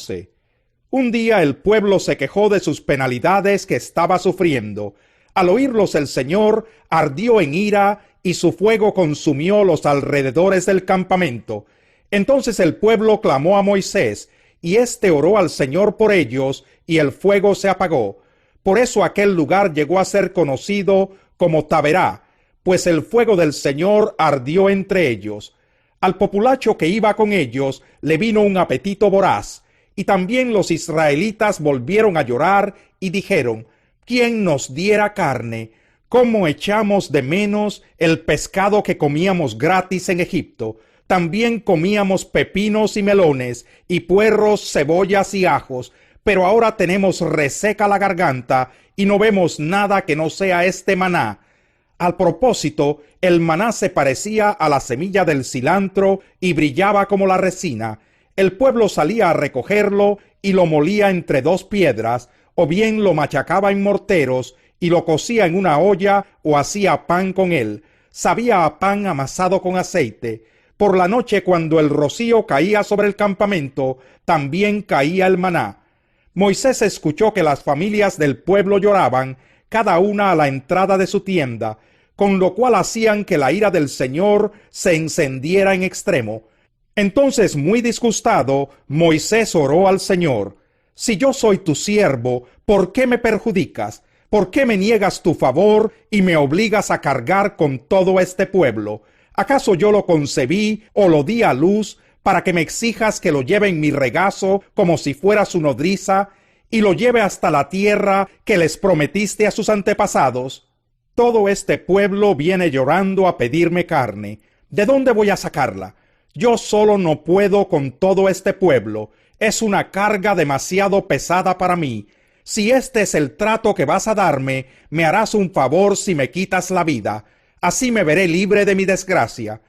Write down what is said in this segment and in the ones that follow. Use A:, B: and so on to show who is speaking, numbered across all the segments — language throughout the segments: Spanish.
A: 11. Un día el pueblo se quejó de sus penalidades que estaba sufriendo. Al oírlos el Señor ardió en ira y su fuego consumió los alrededores del campamento. Entonces el pueblo clamó a Moisés, y éste oró al Señor por ellos, y el fuego se apagó. Por eso aquel lugar llegó a ser conocido como Taberá, pues el fuego del Señor ardió entre ellos. Al populacho que iba con ellos le vino un apetito voraz, y también los israelitas volvieron a llorar y dijeron: ¿Quién nos diera carne? ¿Cómo echamos de menos el pescado que comíamos gratis en Egipto? También comíamos pepinos y melones, y puerros, cebollas y ajos, pero ahora tenemos reseca la garganta, y no vemos nada que no sea este maná. Al propósito, el maná se parecía a la semilla del cilantro y brillaba como la resina. El pueblo salía a recogerlo y lo molía entre dos piedras, o bien lo machacaba en morteros y lo cocía en una olla o hacía pan con él. Sabía a pan amasado con aceite. Por la noche, cuando el rocío caía sobre el campamento, también caía el maná. Moisés escuchó que las familias del pueblo lloraban, cada una a la entrada de su tienda, con lo cual hacían que la ira del Señor se encendiera en extremo. Entonces, muy disgustado, Moisés oró al Señor: Si yo soy tu siervo, ¿por qué me perjudicas? ¿Por qué me niegas tu favor y me obligas a cargar con todo este pueblo? ¿Acaso yo lo concebí o lo di a luz para que me exijas que lo lleve en mi regazo como si fuera su nodriza y lo lleve hasta la tierra que les prometiste a sus antepasados? Todo este pueblo viene llorando a pedirme carne. ¿De dónde voy a sacarla? Yo solo no puedo con todo este pueblo. Es una carga demasiado pesada para mí. Si este es el trato que vas a darme, me harás un favor si me quitas la vida. Así me veré libre de mi desgracia.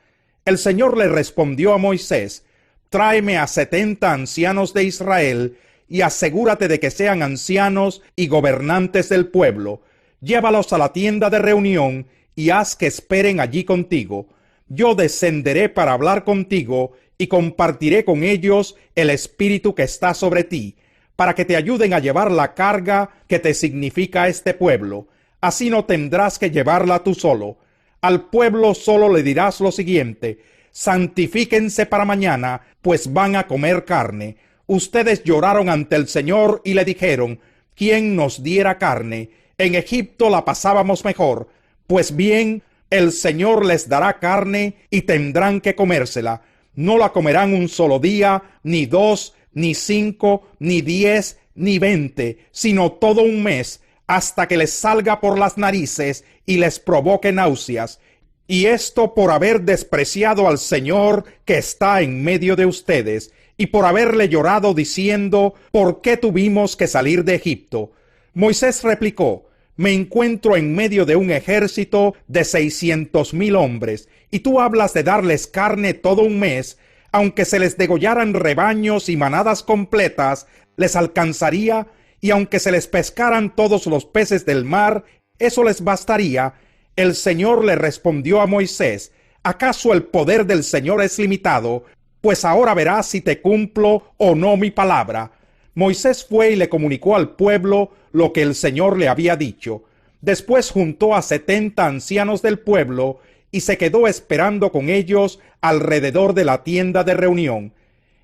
A: El Señor le respondió a Moisés: Tráeme a 70 ancianos de Israel, y asegúrate de que sean ancianos y gobernantes del pueblo. Llévalos a la tienda de reunión, y haz que esperen allí contigo. Yo descenderé para hablar contigo, y compartiré con ellos el espíritu que está sobre ti, para que te ayuden a llevar la carga que te significa este pueblo. Así no tendrás que llevarla tú solo. Al pueblo solo le dirás lo siguiente: santifíquense para mañana, pues van a comer carne. Ustedes lloraron ante el Señor y le dijeron: ¿quién nos diera carne? En Egipto la pasábamos mejor. Pues bien, el Señor les dará carne y tendrán que comérsela. No la comerán un solo día, ni 2, ni 5, ni 10, ni 20, sino todo un mes, hasta que les salga por las narices y les provoque náuseas. Y esto por haber despreciado al Señor que está en medio de ustedes, y por haberle llorado diciendo: ¿por qué tuvimos que salir de Egipto? Moisés replicó: me encuentro en medio de un ejército de 600,000 hombres, y tú hablas de darles carne todo un mes. Aunque se les degollaran rebaños y manadas completas, les alcanzaría, y aunque se les pescaran todos los peces del mar, eso les bastaría. El Señor le respondió a Moisés: ¿acaso el poder del Señor es limitado? Pues ahora verás si te cumplo o no mi palabra. Moisés fue y le comunicó al pueblo lo que el Señor le había dicho. Después juntó a 70 ancianos del pueblo y se quedó esperando con ellos alrededor de la tienda de reunión.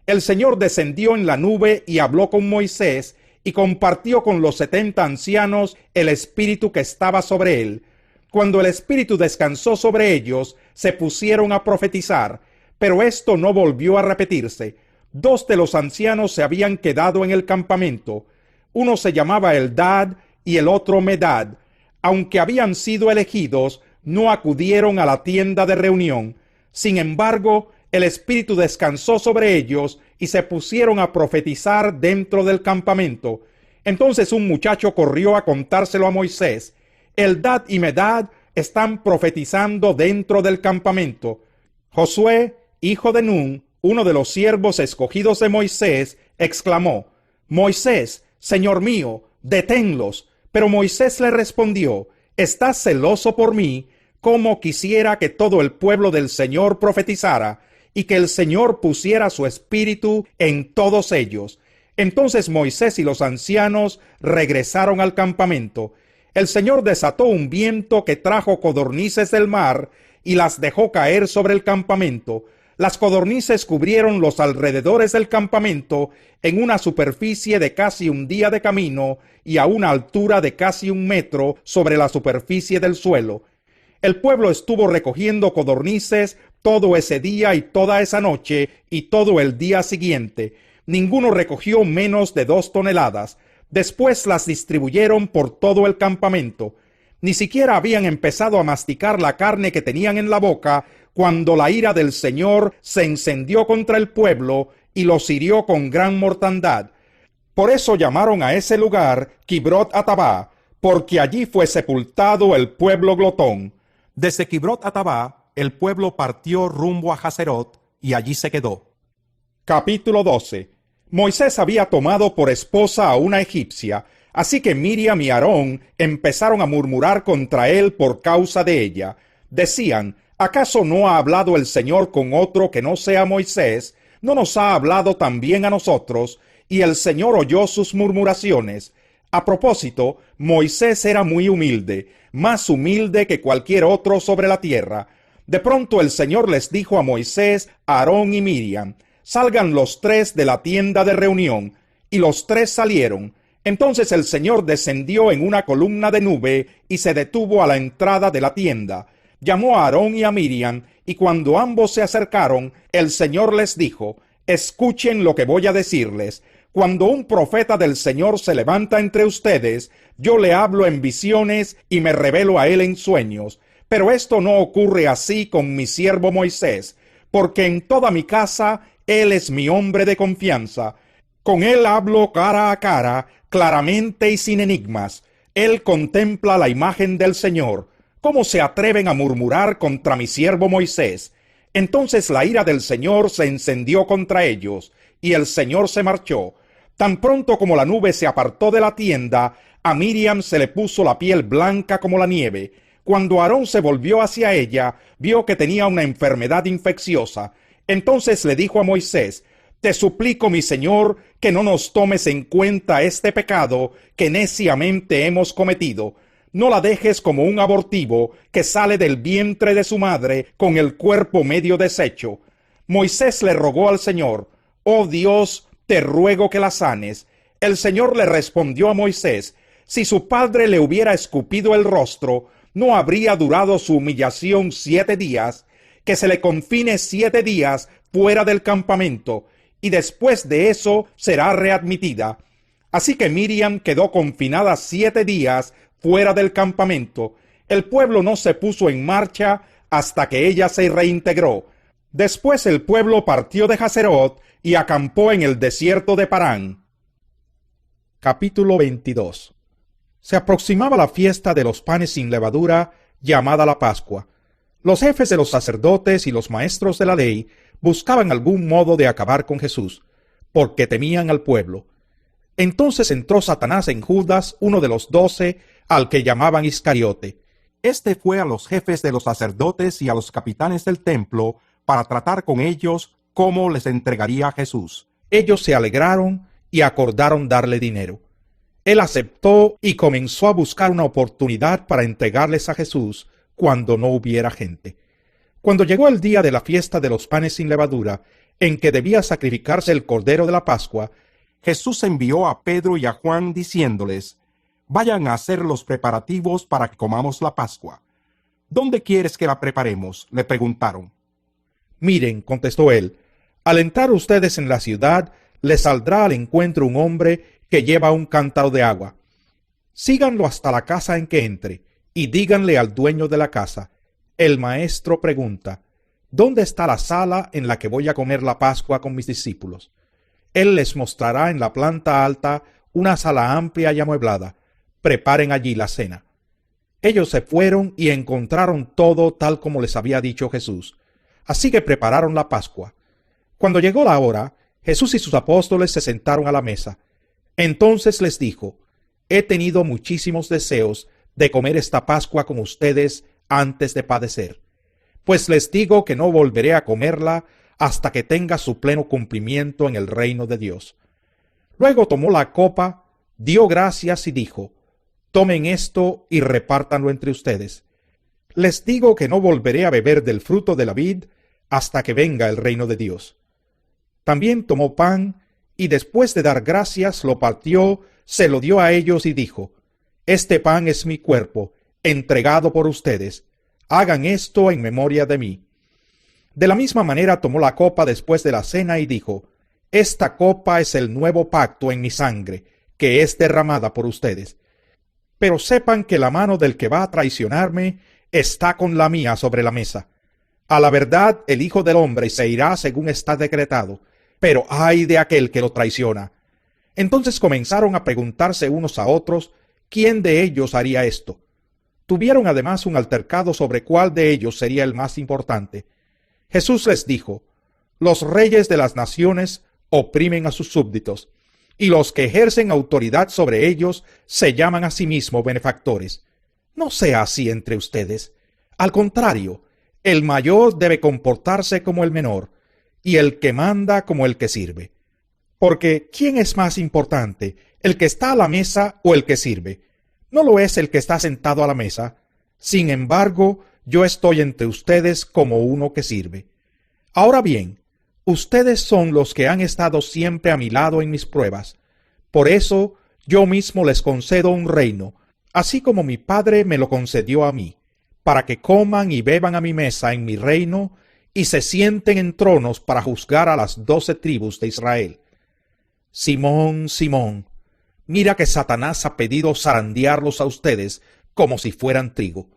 A: El Señor descendió en la nube y habló con Moisés, y compartió con los 70 ancianos el espíritu que estaba sobre él. Cuando el espíritu descansó sobre ellos, se pusieron a profetizar, pero esto no volvió a repetirse. 2 de los ancianos se habían quedado en el campamento. Uno se llamaba Eldad y el otro Medad. Aunque habían sido elegidos, no acudieron a la tienda de reunión. Sin embargo, el espíritu descansó sobre ellos y se pusieron a profetizar dentro del campamento. Entonces un muchacho corrió a contárselo a Moisés: Eldad y Medad están profetizando dentro del campamento. Josué, hijo de Nun, uno de los siervos escogidos de Moisés, exclamó: Moisés, Señor mío, deténlos. Pero Moisés le respondió: ¿estás celoso por mí? Cómo quisiera que todo el pueblo del Señor profetizara, y que el Señor pusiera su espíritu en todos ellos. Entonces Moisés y los ancianos regresaron al campamento. El Señor desató un viento que trajo codornices del mar y las dejó caer sobre el campamento. Las codornices cubrieron los alrededores del campamento en una superficie de casi un día de camino y a una altura de casi 1 metro sobre la superficie del suelo. El pueblo estuvo recogiendo codornices todo ese día y toda esa noche y todo el día siguiente. Ninguno recogió menos de 2 toneladas. Después las distribuyeron por todo el campamento. Ni siquiera habían empezado a masticar la carne que tenían en la boca cuando la ira del Señor se encendió contra el pueblo y los hirió con gran mortandad. Por eso llamaron a ese lugar Kibrot Hatabá, porque allí fue sepultado el pueblo glotón. Desde Kibrot Hatabá, el pueblo partió rumbo a Haserot y allí se quedó. Capítulo 12. Moisés había tomado por esposa a una egipcia, así que Miriam y Aarón empezaron a murmurar contra él por causa de ella. Decían: ¿acaso no ha hablado el Señor con otro que no sea Moisés? ¿No nos ha hablado también a nosotros? Y el Señor oyó sus murmuraciones. A propósito, Moisés era muy humilde, más humilde que cualquier otro sobre la tierra. De pronto el Señor les dijo a Moisés, Aarón y Miriam: salgan los 3 de la tienda de reunión. Y los 3 salieron. Entonces el Señor descendió en una columna de nube y se detuvo a la entrada de la tienda. Llamó a Aarón y a Miriam, y cuando ambos se acercaron, el Señor les dijo: escuchen lo que voy a decirles. Cuando un profeta del Señor se levanta entre ustedes, yo le hablo en visiones y me revelo a él en sueños. Pero esto no ocurre así con mi siervo Moisés, porque en toda mi casa él es mi hombre de confianza. Con él hablo cara a cara, claramente y sin enigmas. Él contempla la imagen del Señor. ¿Cómo se atreven a murmurar contra mi siervo Moisés? Entonces la ira del Señor se encendió contra ellos, y el Señor se marchó. Tan pronto como la nube se apartó de la tienda, a Miriam se le puso la piel blanca como la nieve. Cuando Aarón se volvió hacia ella, vio que tenía una enfermedad infecciosa. Entonces le dijo a Moisés: te suplico, mi señor, que no nos tomes en cuenta este pecado que neciamente hemos cometido. No la dejes como un abortivo que sale del vientre de su madre con el cuerpo medio deshecho. Moisés le rogó al Señor: oh Dios, te ruego que la sanes. El Señor le respondió a Moisés: si su padre le hubiera escupido el rostro, ¿no habría durado su humillación 7 días? Que se le confine 7 días fuera del campamento, y después de eso será readmitida. Así que Miriam quedó confinada 7 días fuera del campamento. El pueblo no se puso en marcha hasta que ella se reintegró. Después el pueblo partió de Haserot y acampó en el desierto de Parán. Capítulo 22. Se aproximaba la fiesta de los panes sin levadura, llamada la Pascua. Los jefes de los sacerdotes y los maestros de la ley buscaban algún modo de acabar con Jesús, porque temían al pueblo. Entonces entró Satanás en Judas, uno de los 12, al que llamaban Iscariote. Este fue a los jefes de los sacerdotes y a los capitanes del templo para tratar con ellos cómo les entregaría a Jesús. Ellos se alegraron y acordaron darle dinero. Él aceptó y comenzó a buscar una oportunidad para entregarles a Jesús cuando no hubiera gente. Cuando llegó el día de la fiesta de los panes sin levadura, en que debía sacrificarse el cordero de la Pascua, Jesús envió a Pedro y a Juan diciéndoles: vayan a hacer los preparativos para que comamos la Pascua. ¿Dónde quieres que la preparemos?, le preguntaron. Miren, contestó él, al entrar ustedes en la ciudad, les saldrá al encuentro un hombre que lleva un cántaro de agua. Síganlo hasta la casa en que entre, y díganle al dueño de la casa: el maestro pregunta, ¿dónde está la sala en la que voy a comer la Pascua con mis discípulos? Él les mostrará en la planta alta una sala amplia y amueblada. Preparen allí la cena. Ellos se fueron y encontraron todo tal como les había dicho Jesús. Así que prepararon la Pascua. Cuando llegó la hora, Jesús y sus apóstoles se sentaron a la mesa. Entonces les dijo: he tenido muchísimos deseos de comer esta Pascua con ustedes antes de padecer. Pues les digo que no volveré a comerla hasta que tenga su pleno cumplimiento en el reino de Dios. Luego tomó la copa, dio gracias y dijo: «Tomen esto y repártanlo entre ustedes. Les digo que no volveré a beber del fruto de la vid hasta que venga el reino de Dios». También tomó pan, y después de dar gracias lo partió, se lo dio a ellos y dijo: «Este pan es mi cuerpo, entregado por ustedes. Hagan esto en memoria de mí». De la misma manera tomó la copa después de la cena y dijo: «Esta copa es el nuevo pacto en mi sangre, que es derramada por ustedes. Pero sepan que la mano del que va a traicionarme está con la mía sobre la mesa. A la verdad, el Hijo del Hombre se irá según está decretado, pero ay de aquel que lo traiciona». Entonces comenzaron a preguntarse unos a otros quién de ellos haría esto. Tuvieron además un altercado sobre cuál de ellos sería el más importante. Jesús les dijo: «Los reyes de las naciones oprimen a sus súbditos, y los que ejercen autoridad sobre ellos se llaman a sí mismos benefactores. No sea así entre ustedes. Al contrario, el mayor debe comportarse como el menor, y el que manda como el que sirve. Porque ¿quién es más importante, el que está a la mesa o el que sirve? No lo es el que está sentado a la mesa. Sin embargo, yo estoy entre ustedes como uno que sirve. Ahora bien, ustedes son los que han estado siempre a mi lado en mis pruebas. Por eso yo mismo les concedo un reino, así como mi Padre me lo concedió a mí, para que coman y beban a mi mesa en mi reino, y se sienten en tronos para juzgar a las 12 tribus de Israel. Simón, Simón, mira que Satanás ha pedido zarandearlos a ustedes como si fueran trigo.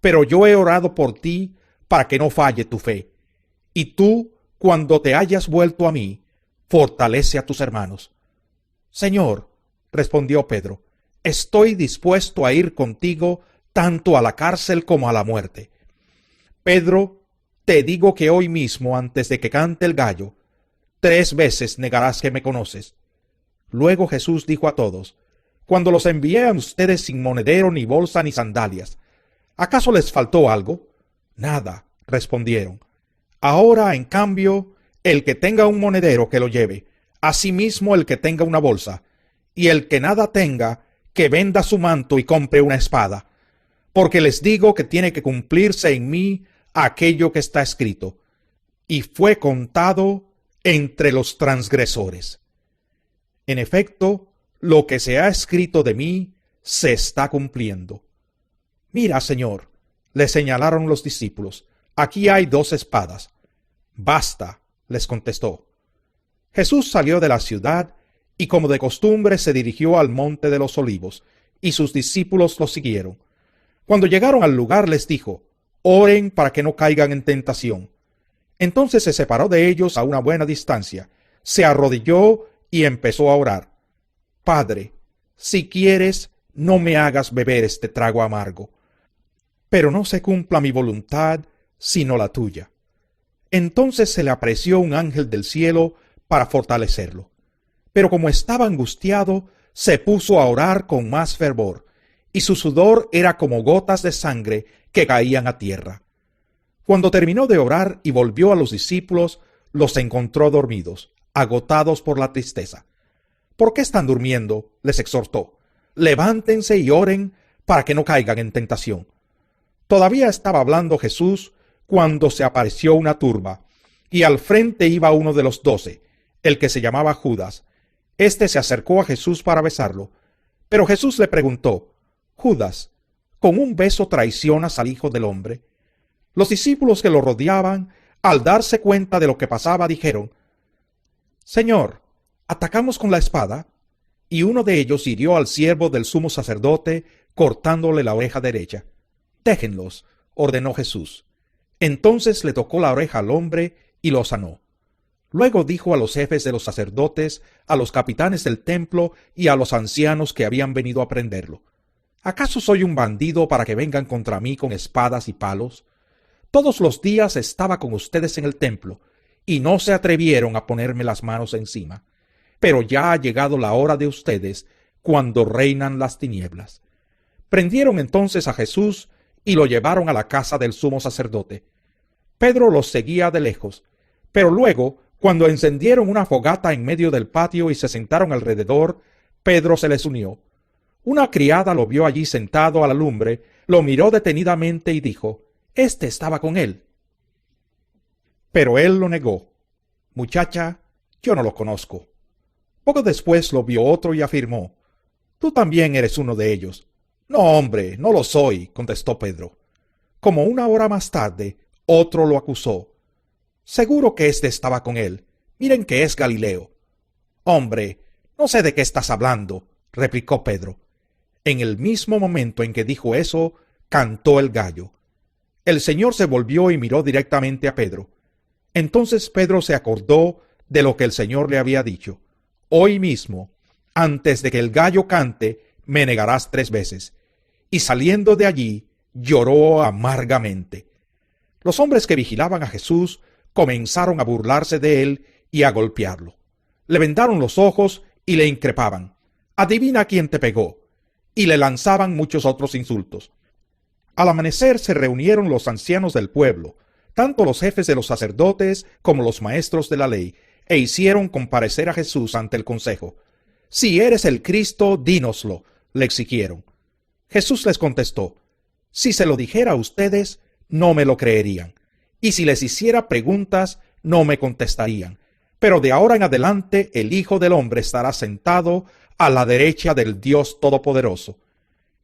A: Pero yo he orado por ti para que no falle tu fe. Y tú, cuando te hayas vuelto a mí, fortalece a tus hermanos». «Señor», respondió Pedro, «estoy dispuesto a ir contigo tanto a la cárcel como a la muerte». «Pedro, te digo que hoy mismo, antes de que cante el gallo, 3 veces negarás que me conoces». Luego Jesús dijo a todos: «Cuando los envié a ustedes sin monedero, ni bolsa, ni sandalias, ¿acaso les faltó algo?». «Nada», respondieron. «Ahora, en cambio, el que tenga un monedero que lo lleve, asimismo el que tenga una bolsa, y el que nada tenga, que venda su manto y compre una espada. Porque les digo que tiene que cumplirse en mí aquello que está escrito: y fue contado entre los transgresores». En efecto, lo que se ha escrito de mí se está cumpliendo. «Mira, Señor», le señalaron los discípulos, «aquí hay 2 espadas». «Basta», les contestó. Jesús salió de la ciudad y, como de costumbre, se dirigió al monte de los Olivos, y sus discípulos lo siguieron. Cuando llegaron al lugar les dijo: «Oren para que no caigan en tentación». Entonces se separó de ellos a una buena distancia, se arrodilló y empezó a orar: «Padre, si quieres, no me hagas beber este trago amargo, pero no se cumpla mi voluntad, sino la tuya». Entonces se le apareció un ángel del cielo para fortalecerlo. Pero como estaba angustiado, se puso a orar con más fervor, y su sudor era como gotas de sangre que caían a tierra. Cuando terminó de orar y volvió a los discípulos, los encontró dormidos, agotados por la tristeza. «¿Por qué están durmiendo?», les exhortó. «Levántense y oren para que no caigan en tentación». Todavía estaba hablando Jesús cuando se apareció una turba, y al frente iba uno de los 12, el que se llamaba Judas. Este se acercó a Jesús para besarlo, pero Jesús le preguntó: «Judas, ¿con un beso traicionas al Hijo del Hombre?». Los discípulos que lo rodeaban, al darse cuenta de lo que pasaba, dijeron: «Señor, ¿atacamos con la espada?». Y uno de ellos hirió al siervo del sumo sacerdote, cortándole la oreja derecha. «Déjenlos», ordenó Jesús. Entonces le tocó la oreja al hombre y lo sanó. Luego dijo a los jefes de los sacerdotes, a los capitanes del templo y a los ancianos que habían venido a prenderlo: «¿Acaso soy un bandido para que vengan contra mí con espadas y palos? Todos los días estaba con ustedes en el templo, y no se atrevieron a ponerme las manos encima. Pero ya ha llegado la hora de ustedes, cuando reinan las tinieblas». Prendieron entonces a Jesús y lo llevaron a la casa del sumo sacerdote. Pedro los seguía de lejos, pero luego, Cuando encendieron una fogata en medio del patio y se sentaron alrededor, Pedro se les unió. Una criada lo vio allí sentado a la lumbre, lo miró detenidamente y dijo: «Este estaba con él». Pero él lo negó. «Muchacha, yo no lo conozco». Poco después lo vio otro y afirmó: «Tú también eres uno de ellos». «No, hombre, no lo soy», contestó Pedro. Como una hora más tarde, otro lo acusó: «Seguro que éste estaba con él. Miren que es Galileo». «Hombre, no sé de qué estás hablando», replicó Pedro. En el mismo momento en que dijo eso, cantó el gallo. El Señor se volvió y miró directamente a Pedro. Entonces Pedro se acordó de lo que el Señor le había dicho: «Hoy mismo, antes de que el gallo cante, me negarás 3 veces». Y saliendo de allí, lloró amargamente. Los hombres que vigilaban a Jesús comenzaron a burlarse de él y a golpearlo. Le vendaron los ojos y le increpaban: «Adivina quién te pegó», y le lanzaban muchos otros insultos. Al amanecer se reunieron los ancianos del pueblo, tanto los jefes de los sacerdotes como los maestros de la ley, e hicieron comparecer a Jesús ante el consejo. «Si eres el Cristo, dínoslo», le exigieron. Jesús les contestó: «Si se lo dijera a ustedes, no me lo creerían, y si les hiciera preguntas, no me contestarían. Pero de ahora en adelante el Hijo del Hombre estará sentado a la derecha del Dios Todopoderoso».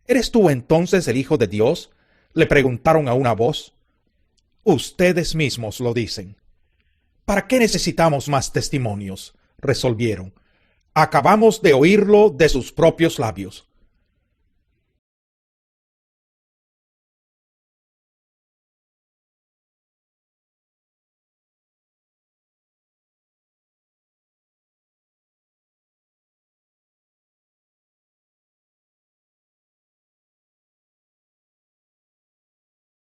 A: «¿Eres tú entonces el Hijo de Dios?», le preguntaron a una voz. «Ustedes mismos lo dicen». «¿Para qué necesitamos más testimonios?», resolvieron. «Acabamos de oírlo de sus propios labios».